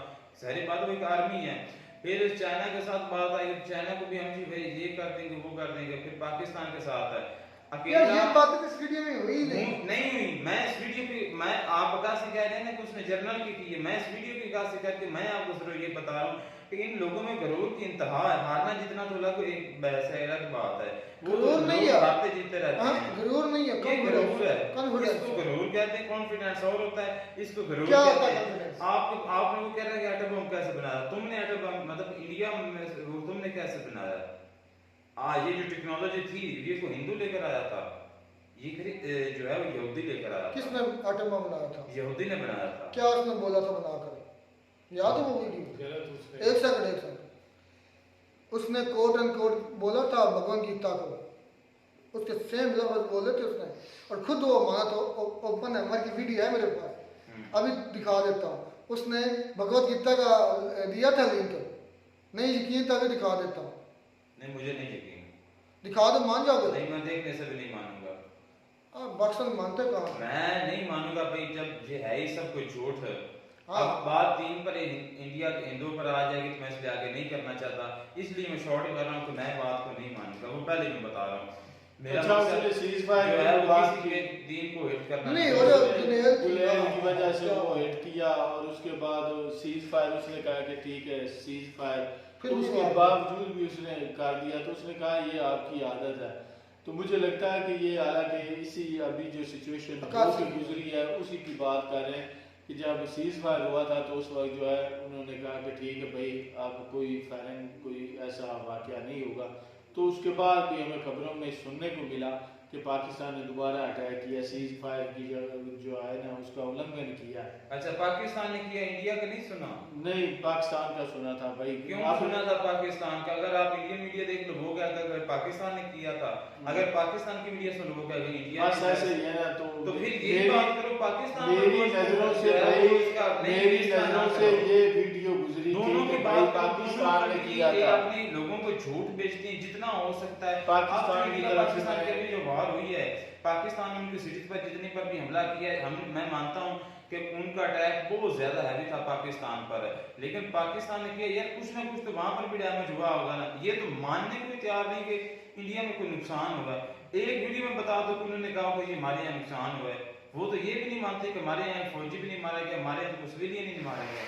सारी बात वो एक आर्मी है। फिर चाइना के साथ बात आई, चाइना को भी हम जी भाई ये कर देंगे वो कर देंगे, फिर पाकिस्तान के साथ है यार ये अकेला बात तो इस वीडियो में हुई नहीं। नहीं हुई। मैं इस वीडियो पे मैं आप कहा से कह रहे हैं ना कि उसने जर्नल की है, मैं इस वीडियो की कहा से करके मैं आपको सिर्फ ये बता रहा हूँ कि इन लोगों में गरूर की इंतहा है। हारना जितना तो अलग एक बहस है, अलग बात है, वो तो गरूर नहीं लोग है, हारते जीतते रहते हाँ, हैं। गरूर नहीं है, ये गरूर है, कॉन्फिडेंस। इसको गरूर कहते हैं, कॉन्फिडेंस और होता है, इसको गरूर क्या कहते होता है हैं। confidence? आप लोग कह रहे हैं कि एटम बम कैसे बनाया, तुमने एटम बम मतलब इंडिया में तुमने कैसे बनाया? ये जो टेक्नोलॉजी थी ये को हिंदू लेकर आया था, ये जो है वो यहूदी लेकर आया था। किसने एटम बम बनाया था? यहूदी ने बनाया था। क्या उसने बोला था बनाकर? याद है वो वीडियो? एक सेकंड, उसने कोट एंड कोट बोला था भगवत गीता को, उसके सेम लफ्ज बोले थे उसने, और खुद वो माना तो ओपन है, हमारी वीडियो है मेरे पास, अभी दिखा देता हूँ। उसने भगवत गीता का दिया था लिंक, नहीं यकीन था, अभी दिखा देता हूँ। नहीं मुझे नहीं यकीन, दिखा दो, मान जाओगे? नहीं मैं देखने से भी नहीं मानूंगा। आप बक्सन मानते कहाँ? मैं नहीं मानूंगा भाई, जब ये है ही सब कुछ झूठ है। हाँ। अब बात दीन पर इंडिया के हिंदुओं पर आ जाएगी तो मैं इसलिए आगे नहीं करना चाहता, इसलिए मैं शॉर्ट कर रहा हूँ कि मैं बात को नहीं मानूंगा, वो पहले मैं बता रहा हूँ। मेरा अच्छा, मकसद उसने ceasefire जो की है वो बात किसी के दीन को हिट करना नहीं, है। वो जो जुनेद गुलेर की वजह से वो हिट किया, और उसके बाद सीज फायर उसने कहा कि ठीक है सीज फायर, फिर भी उसके बात- बावजूद भी उसने कर दिया, तो उसने कहा ये आपकी आदत है। तो मुझे लगता है कि ये हालांकि इसी अभी जो सिचुएशन गुजरी है उसी की बात कर रहे हैं कि जब सीज फायर हुआ था तो उस वक्त जो है उन्होंने कहा कि ठीक है भाई अब कोई फैरन कोई ऐसा वाकया नहीं होगा। तो उसके बाद भी हमें खबरों में सुनने को मिला कि पाकिस्तान ने दोबारा अटैक किया, सीज फायर की जो है ना उसका उल्लंघन किया। अच्छा पाकिस्तान ने किया, इंडिया का नहीं सुना? नहीं, पाकिस्तान का सुना था भाई। क्यों सुना था पाकिस्तान का? अगर आप इंडियन मीडिया देख लो वो क्या था, पाकिस्तान ने किया था। अगर पाकिस्तान की मीडिया सुन लो क्या इंडिया बस ऐसे ही है ना। तो फिर ये बात करो पाकिस्तान मेरी नजरों से भाई, मेरी नजरों से ये वीडियो गुजरी दोनों थी की कि भाई बात पाकिस्तान ने किया था। अपने लोगों को झूठ बेचते हैं जितना हो सकता है। पाकिस्तान की तरफ से पाकिस्तान के भी जो वार हुई है, पाकिस्तान ने उनकी सिटीज पर जितने पर भी हमला किया है, मैं मानता हूँ कि उनका अटैक बहुत ज्यादा हैवी था पाकिस्तान पर, लेकिन पाकिस्तान ने किया यार कुछ ना कुछ तो वहां पर भी डैमेज हुआ होगा ना। ये तो मानने को भी तैयार नहीं कि इंडिया में कोई नुकसान हुआ। एक वीडियो में बता दो कि उन्होंने कहा कि हमारे यहाँ नुकसान हुआ है, वो तो ये भी नहीं मानते कि हमारे यहाँ फौजी भी नहीं मारा गया, हमारे यहाँ तो सिविलियन नहीं मारा गया।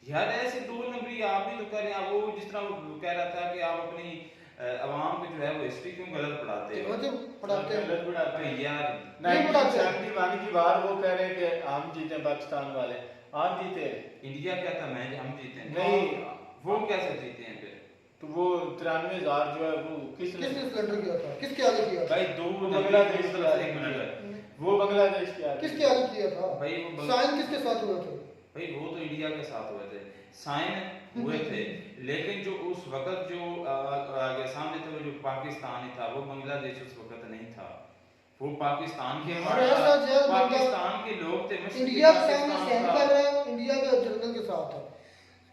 यार ऐसे दो नंबरी आप भी तो कह रहे हैं। वो जिस तरह वो कह रहा था कि आप अपनी अवाम को जो है वो हिस्ट्री क्यों गलत पढ़ाते हो? पढ़ाते हैं, गलत पढ़ाते हैं यार 1971 की बार वो कह रहे हैं कि हम जीते पाकिस्तान वाले, हम जीते। इंडिया क्या था मैं हम जीते नहीं, वो कैसे जीते हैं फिर? तो वो 93,000 जो है वो किसने किसने सिलेंडर किया था? किसके आगे किया था? भाई दो बांग्लादेश एक मिनट, वो बांग्लादेश के आगे किसके आगे किया था? भाई वो साइन किसके साथ हुए थे? भाई वो तो इंडिया के साथ हुए थे, साइन हुए थे, लेकिन जो उस वक्त जो आगे सामने थे वो जो पाकिस्तानी था वो बांग्लादेश उस वक्त नहीं था, वो पाकिस्तान के पाकिस्तान के लोग थे। इंडिया के सामने साइन कर रहा है, इंडिया के जनरल के साथ है,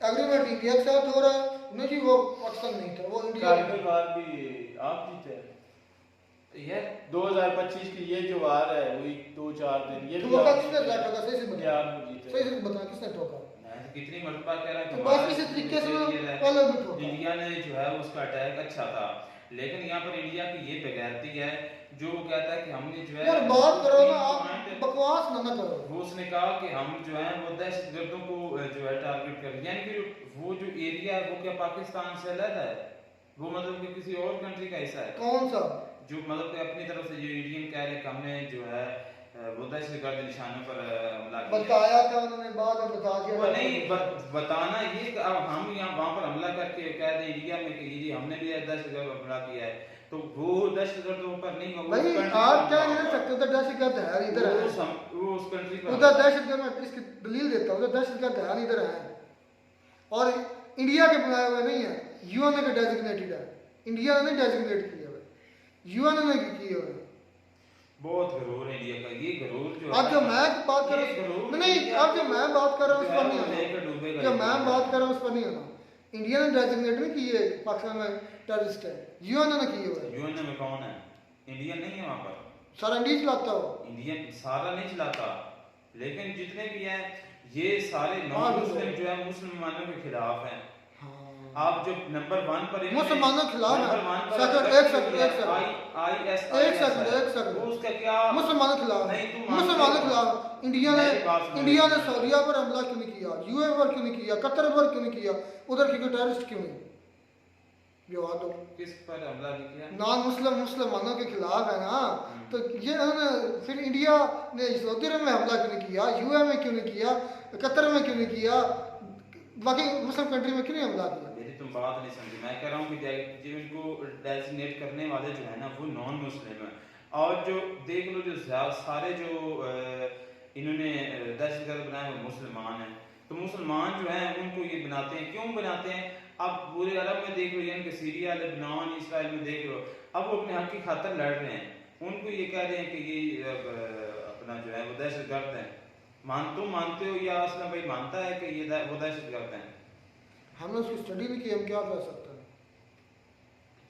एग्रीमेंट इंडिया के साथ हो रहा है। नहीं जी वो पाकिस्तान नहीं था, वो इंडिया। कारगिल वार भी आप जीते यार 2025 की ये जो वार है वही 2-4 दिन ये ठोका किसने ठोका? सही से बता, क्या आप जीते? सही से बता किसने ठोका? मैं तो कितनी मरतबा कह रहा तो बस इसी तरीके से पहले भी ठोका। इंडिया ने जो है उसका अटैक अच्छा था, लेकिन यहाँ पर इंडिया की ये बेगैरती है जो वो कहता है कि हमने जो है यार बात करो ना, आप बकवास ना करो। वो उसने कहा कि हम जो है वो दहशतगर्दों को जो है टारगेट कर, यानी कि वो जो एरिया है वो क्या पाकिस्तान से अलग है? वो मतलब कि किसी और कंट्री का हिस्सा है? कौन सा? जो मतलब कि अपनी तरफ से जो इंडियन कह रहे हैं कि हमने जो है वो दहशतगर्द निशानों पर हमला किया। बताया था उन्होंने, बाद में बता दिया। वो नहीं बताना ये कि अब हम यहाँ वहाँ पर हमला करके कह दें इंडिया में कि जी हमने भी दहशतगर्द हमला किया है, तो वो दहशतगर्दों पर नहीं होगा। भाई आप क्या नहीं सकते, उधर दहशतगर्द है इधर है, वो उस कंट्री पर उधर दहशतगर्द, मैं इसकी दलील देता हूँ, उधर दहशतगर्द है इधर है, और इंडिया के बनाए हुए नहीं है, यूएन के डेजिग्नेटेड है, इंडिया ने डेजिग्नेट किए हुए, यूएन ने किए हुए। बहुत गरूर है इंडिया का, ये गरूर जो अब जो मैं बात कर रहा हूँ नहीं, अब जो मैं बात कर रहा हूँ उस पर नहीं आना, जो मैं बात कर रहा हूँ उस पर नहीं आना। इंडिया ने डेजिग्नेट नहीं किए पाकिस्तान में टेररिस्ट है, यूएन ने किए हुए। यूएन में कौन है? इंडिया नहीं है वहाँ पर, सारा इंडिया चलाता हो। इंडिया सारा नहीं चलाता, लेकिन जितने भी हैं ये सारे नॉन मुस्लिम जो है मुसलमानों के खिलाफ हैं। आप जो नंबर 1 पर मुसलमानों के खिलाफ नंबर है। 1 पर सेकंड, एक सेकंड, एक सेकंड। ISIS एक सेकंड। वो उसका क्या मुसलमानों के खिलाफ, नहीं तुम मानते मुसलमानों हो? के खिलाफ इंडिया मेरी बात सुनो। ने सऊदीया पर हमला क्यों नहीं किया, यूएई पर क्यों नहीं किया, कतर पर क्यों नहीं किया, उधर के टेररिस्ट क्यों नहीं? जवाब दो। किस पर हमला नहीं किया? नॉन मुस्लिम मुसलमानों के खिलाफ है ना, तो ये उन्होंने फिर इंडिया ने सऊदी अरब में हमला क्यों नहीं किया, यूएई में क्यों नहीं किया, कतर में क्यों नहीं किया, बाकी मुस्लिम कंट्री में क्यों नहीं हमला किया? मेरी तुम बात नहीं समझी। मैं कह रहा हूँ कि जो इनको डेजिग्नेट करने वाले जो है ना वो नॉन मुस्लिम है, और जो देख लो जो सारे जो इन्होंने दहशतगर्द बनाए वो मुसलमान हैं। तो मुसलमान जो हैं उनको ये बनाते हैं, क्यों बनाते हैं? अब पूरे अरब में देख लो, यानी कि सीरिया, लेबनान, इसराइल में देख लो, अब वो अपने हक की खातर लड़ रहे हैं। उनको ये कह रहे हैं कि ये अपना जो है वो दहशतगर्द हैं। तुम मानते हो या असलम भाई मानता है कि ये वो दहशतगर्द हैं? हमने उसकी स्टडी भी की, हम क्या कर सकते हैं?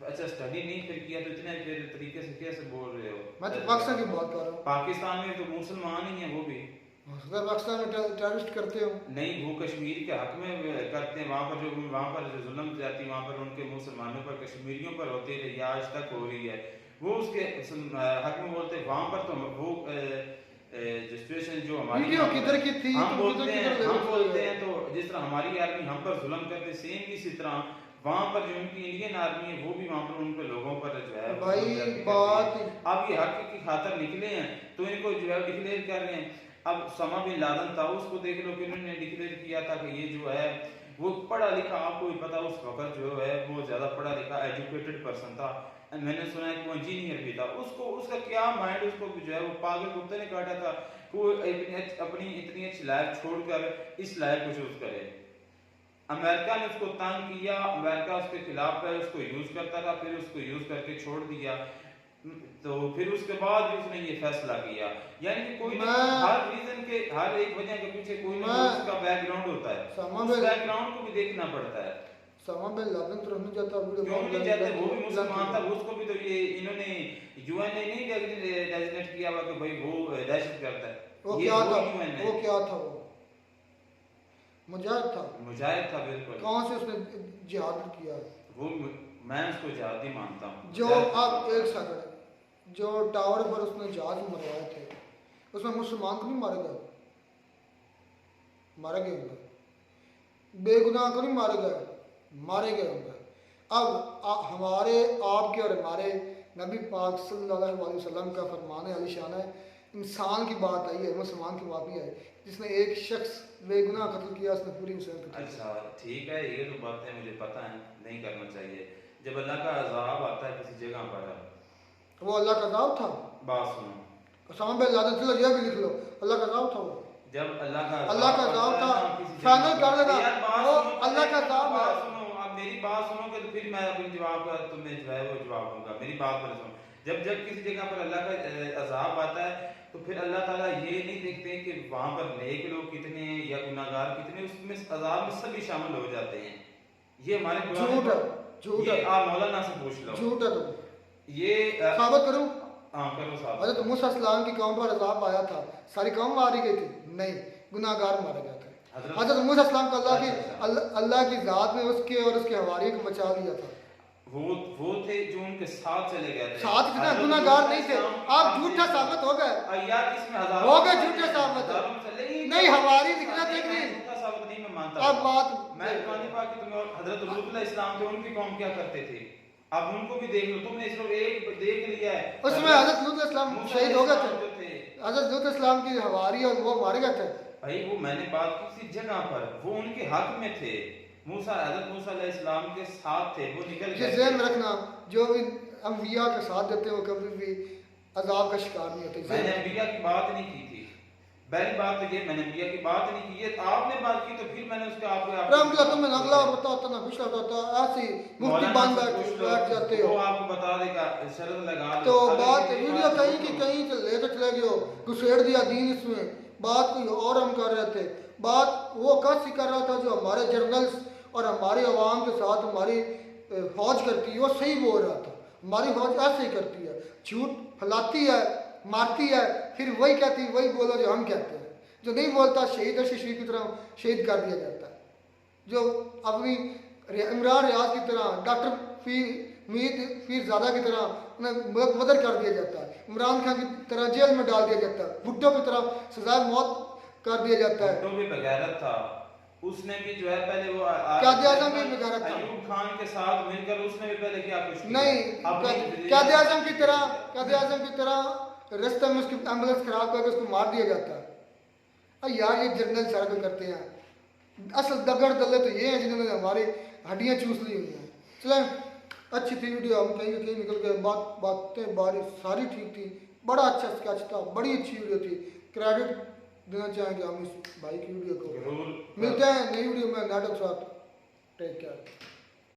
अच्छा, स्टडी नहीं फिर किया तो इतने फिर तरीके से कैसे बोल रहे हो? मैं तो पाकिस्तान की बात कर रहा हूँ। पाकिस्तान में तो मुसलमान ही हैं वो भी। अगर पाकिस्तान में टेररिस्ट करते हो, नहीं, वो कश्मीर के हक में करते हैं। वहाँ पर जो जुल्म जाती है वहाँ पर उनके मुसलमानों पर, कश्मीरियों पर होती है, या आज तक हो रही है, वो उसके हक में बोलते हैं। वहाँ पर तो वो जो सिचुएशन जो हमारी वीडियो किधर की थी, हम तुम बोलते किधर हैं तो जिस तरह हमारी आर्मी हम पर जुल्म करते, सेम इसी तरह वहाँ पर जो उनकी इंडियन आर्मी है वो भी वहाँ पर उन पे लोगों पर जो है भाई जुल्म करती बात है। अब ये हक की खातर निकले हैं तो इनको जो है डिक्लेयर कर रहे हैं। अब समा बिन लादेन था, उसको देख लो कि उन्होंने डिक्लेयर किया था कि ये जो है वो पढ़ा लिखा, आपको भी पता उस वक्त जो है वो ज्यादा पढ़ा लिखा एजुकेटेड पर्सन था। मैंने सुना है कि वो इंजीनियर भी था। उसको उसका क्या माइंड, उसको जो है वो पागल कुत्ते ने काटा था कि वो अपनी इतनी अच्छी लाइफ छोड़कर इस लाइफ को चूज करे। अमेरिका ने उसको तंग किया, अमेरिका उसके खिलाफ है, उसको यूज करता था, फिर उसको यूज करके छोड़ दिया। तो फिर उसके बाद भी उसने ये फैसला किया। यानी कि कोई हर रीजन के, हर एक वजह के पीछे कोई ना कोई उसका बैकग्राउंड होता है, उस बैकग्राउंड को भी देखना पड़ता है। समा बिन लादेन तो नहीं जाता, क्यों नहीं जाते? वो भी मुसलमान था, उसको भी तो ये इन्होंने यूएन ने नहीं डेजिग्नेट किया हुआ कि भाई वो दहशतगर्द है। वो क्या था? वो क्या था? वो मुजाहिद था। मुजाहिद था, बिल्कुल। कौन से उसने जिहाद किया? वो मैं उसको जिहादी मानता हूँ। जो अब एक सेकंड, जो टावर पर उसने जहाज मरवाए थे उसमें मुसलमान को नहीं मारे गए? मारे गए होंगे। बेगुनाह को नहीं मारे गए? मारे गए होंगे। अब हमारे आपके और हमारे नबी पाक सल्लल्लाहु अलैहि वसल्लम का फरमान अलीशान है, इंसान की बात आई है, मुसलमान की बात नहीं आई। जिसने एक शख्स बेगुनाह कत्ल किया उसने पूरी इंसान को। अच्छा ठीक है, ये तो बातें मुझे पता है, नहीं करना चाहिए। जब अल्लाह का अज़ाब आता है किसी जगह पर, वो अल्लाह का अज़ाब था। बात सुनो, उसामा बिन लादेन, चलो ये भी लिख लो, अल्लाह का अज़ाब था। वो जब अल्लाह का अज़ाब था, फाइनल कर देना वो अल्लाह का अज़ाब है। सुनो, अब मेरी बात सुनोगे तो फिर मैं अपनी जवाब का तुम्हें जो है वो जवाब दूंगा। मेरी बात पर सुनो, जब किसी जगह पर अल्लाह का अज़ाब आता है तो फिर अल्लाह ताला ये नहीं देखते कि वहां पर नेक लोग कितने हैं या गुनाहगार कितने, उसमें अज़ाब में सभी शामिल हो जाते हैं। ये हमारे झूठ है। आप मौलाना से पूछ लो, झूठ है। तुम ये साबित करो। हाँ करो साहब। हज़रत मूसा अलैहिस्सलाम की कौम पर अज़ाब आया था, सारी कौम मारी गई थी? नहीं, गुनाहगार मारे गए थे। हज़रत मूसा अलैहिस्सलाम को अल्लाह की ज़ात ने उसके और उसके हवारी को बचा लिया था। वो थे जो उनके साथ चले गए थे। साथ कितना गुनाहगार नहीं थे। आप झूठा साबित हो गए। यार इसमें हो गए झूठे साबित। नहीं, हमारी दिक्कत एक नहीं। झूठा साबित नहीं मैं मानता। अब बात मैं कुरान पाक की तुम्हें हज़रत लूत इस्लाम थे, उनकी कौम क्या करते थे अब उनको भी देख लो। तुमने सिर्फ एक देख लिया है, उसमें हज़रत लूत इस्लाम शहीद हो गए थे। हज़रत लूत इस्लाम की हवारी और वो मारे गए थे। भाई वो मैंने बात की किसी जगह पर, वो उनके हक में थे। हज़रत मूसा अलैहिस्सलाम के साथ थे, वो निकल गए। ज़हन रखना, जो भी अंबिया का साथ देते हो कभी भी अजाब का शिकार नहीं होते। मैंने अंबिया की बात नहीं की थी, पहली बात तो ये, मैंने अंबिया की बात नहीं की। ये आपने बात की तो फिर मैंने उसके आपको तुम्हें अगला होता होता ना पिछला होता, ऐसी मुफ्ती बांध बैठ जाते हो। वो आपको बता देगा, शर्त लगा तो बात वीडियो कहीं की कहीं लेकर चले गए हो, घुसेड़ दिया दीन इसमें। बात कोई और हम कर रहे थे, बात वो कस ही कर रहा था जो हमारे जर्नल्स और हमारी आवाम के साथ हमारी फौज करती है, वो सही बोल रहा था। हमारी फौज ऐसे ही करती है, झूठ फैलाती है, मारती है, फिर वही कहती है, वही बोलो जो हम कहते हैं। जो नहीं बोलता शहीद और शहीद की तरह शहीद कर दिया जाता है। जो अपनी इमरान रियाज की तरह, डॉक्टर मीर पीरजादा की तरह उन्हें मदद कर दिया जाता है, इमरान खान की तरह जेल में डाल दिया जाता है, भुट्टो की तरह सजाए मौत कर दिया जाता है। भुट्टो भी बगैरत था, उसने भी जो है पहले वो कायद आज़म भी बगैरत था, अयूब खान के साथ मिलकर उसने भी पहले क्या कुछ किया। नहीं कायद आज़म की तरह रास्ते में उसकी एम्बुलेंस खराब करके उसको मार दिया जाता है। यार ये जनरल सारा कुछ करते हैं, असल दगड़ दल्ले तो ये हैं जिन्होंने हमारी हड्डियाँ चूस ली हुई हैं। चलें, अच्छी थी वीडियो, हम कहीं कहीं निकल गए, बातें बारी सारी ठीक थी, बड़ा अच्छा स्केच था, बड़ी अच्छी वीडियो थी, क्रेडिट देना चाहेंगे हम इस भाई की वीडियो को। मिलते हैं नई वीडियो में, नाटक साथ, टेक केयर।